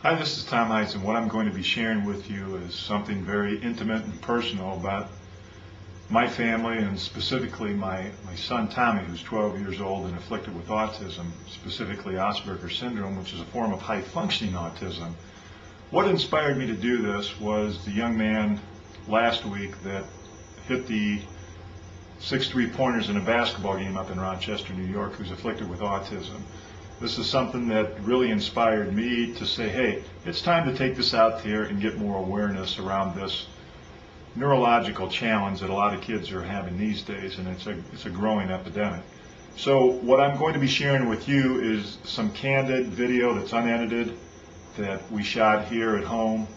Hi, this is Tom Heitz, and what I'm going to be sharing with you is something very intimate and personal about my family, and specifically my son Tommy, who's 12 years old and afflicted with autism, specifically Asperger's syndrome, which is a form of high-functioning autism. What inspired me to do this was the young man last week that hit the 6 3-pointers in a basketball game up in Rochester, New York, who's afflicted with autism. This is something that really inspired me to say, hey, it's time to take this out there and get more awareness around this neurological challenge that a lot of kids are having these days, and it's a growing epidemic. So what I'm going to be sharing with you is some candid video that's unedited that we shot here at home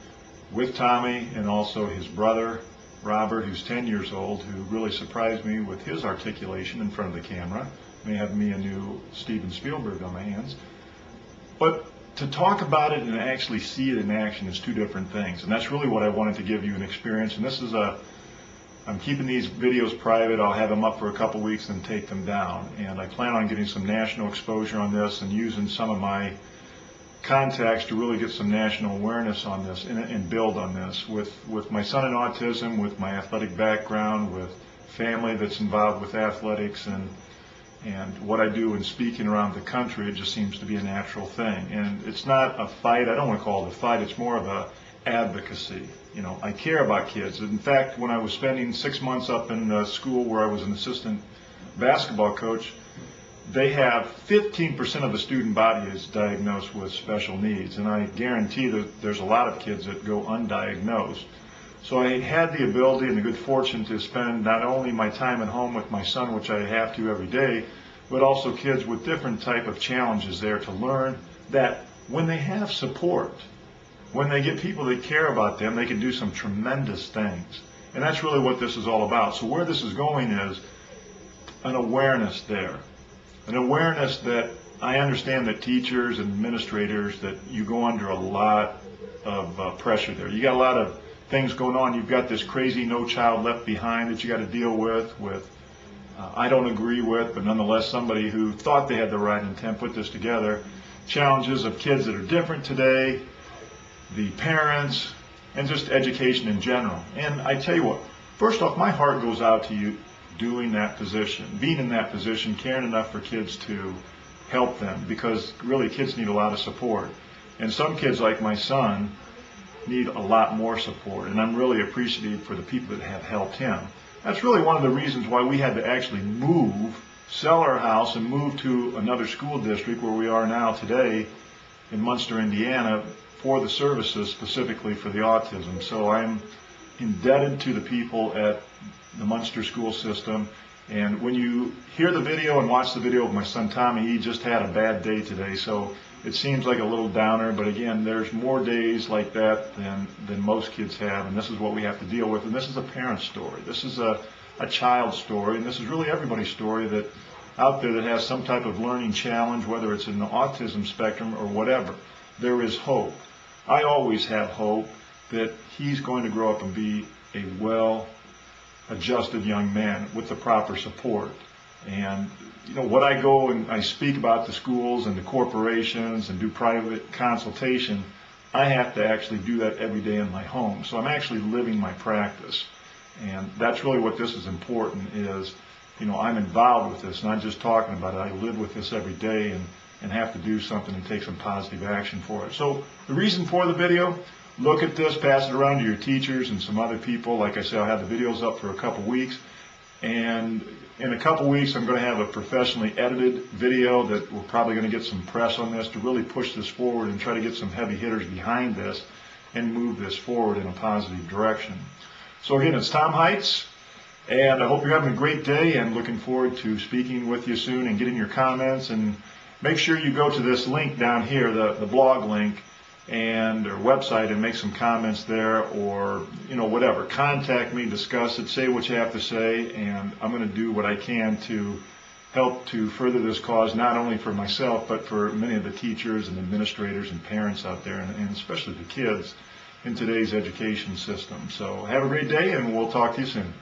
with Tommy and also his brother, Robert, who's 10 years old, who really surprised me with his articulation in front of the camera. May have me a new Steven Spielberg on my hands. But to talk about it and actually see it in action is two different things. And that's really what I wanted to give you an experience. And this is I'm keeping these videos private. I'll have them up for a couple weeks and take them down. And I plan on getting some national exposure on this and using some of my contacts to really get some national awareness on this and build on this. With my son in autism, with my athletic background, with family that's involved with athletics, and what I do in speaking around the country, it just seems to be a natural thing. And it's not a fight. I don't want to call it a fight. It's more of a advocacy. You know, I care about kids. In fact, when I was spending 6 months up in school where I was an assistant basketball coach, they have 15% of the student body is diagnosed with special needs. And I guarantee that there's a lot of kids that go undiagnosed. So I had the ability and the good fortune to spend not only my time at home with my son, which I have to every day, but also kids with different type of challenges there, to learn that when they have support, when they get people that care about them, they can do some tremendous things. And that's really what this is all about. So where this is going is an awareness there. An awareness that I understand that teachers and administrators, that you go under a lot of pressure there. You got a lot of things going on. You've got this crazy No Child Left Behind that you got to deal with I don't agree with, but nonetheless somebody who thought they had the right intent put this together. Challenges of kids that are different today, the parents, and just education in general. And I tell you what, first off, my heart goes out to you doing that position, being in that position, caring enough for kids to help them, because really kids need a lot of support. And some kids, like my son, need a lot more support, and I'm really appreciative for the people that have helped him. That's really one of the reasons why we had to actually sell our house and move to another school district where we are now today in Munster, Indiana, for the services specifically for the autism. So I'm indebted to the people at the Munster school system. And when you hear the video and watch the video of my son Tommy, he just had a bad day today, so it seems like a little downer, but again, there's more days like that than most kids have, and this is what we have to deal with. And this is a parent's story. This is a child's story, and this is really everybody's story that out there that has some type of learning challenge, whether it's in the autism spectrum or whatever. There is hope. I always have hope that he's going to grow up and be a well-adjusted young man with the proper support. And you know, what I go and I speak about the schools and the corporations and do private consultation, I have to actually do that every day in my home. So I'm actually living my practice. And that's really what this is important is, you know, I'm involved with this, not just talking about it. I live with this every day and have to do something and take some positive action for it. So the reason for the video, look at this, pass it around to your teachers and some other people. Like I said, I'll have the videos up for a couple weeks. And in a couple weeks, I'm going to have a professionally edited video that we're probably going to get some press on this to really push this forward and try to get some heavy hitters behind this and move this forward in a positive direction. So again, it's Tom Heitz, and I hope you're having a great day and looking forward to speaking with you soon and getting your comments. And make sure you go to this link down here, the blog link, or website, and make some comments there, or you know, whatever. Contact me, discuss it, say what you have to say, and I'm going to do what I can to help to further this cause, not only for myself but for many of the teachers and administrators and parents out there, and especially the kids in today's education system. So have a great day, and we'll talk to you soon.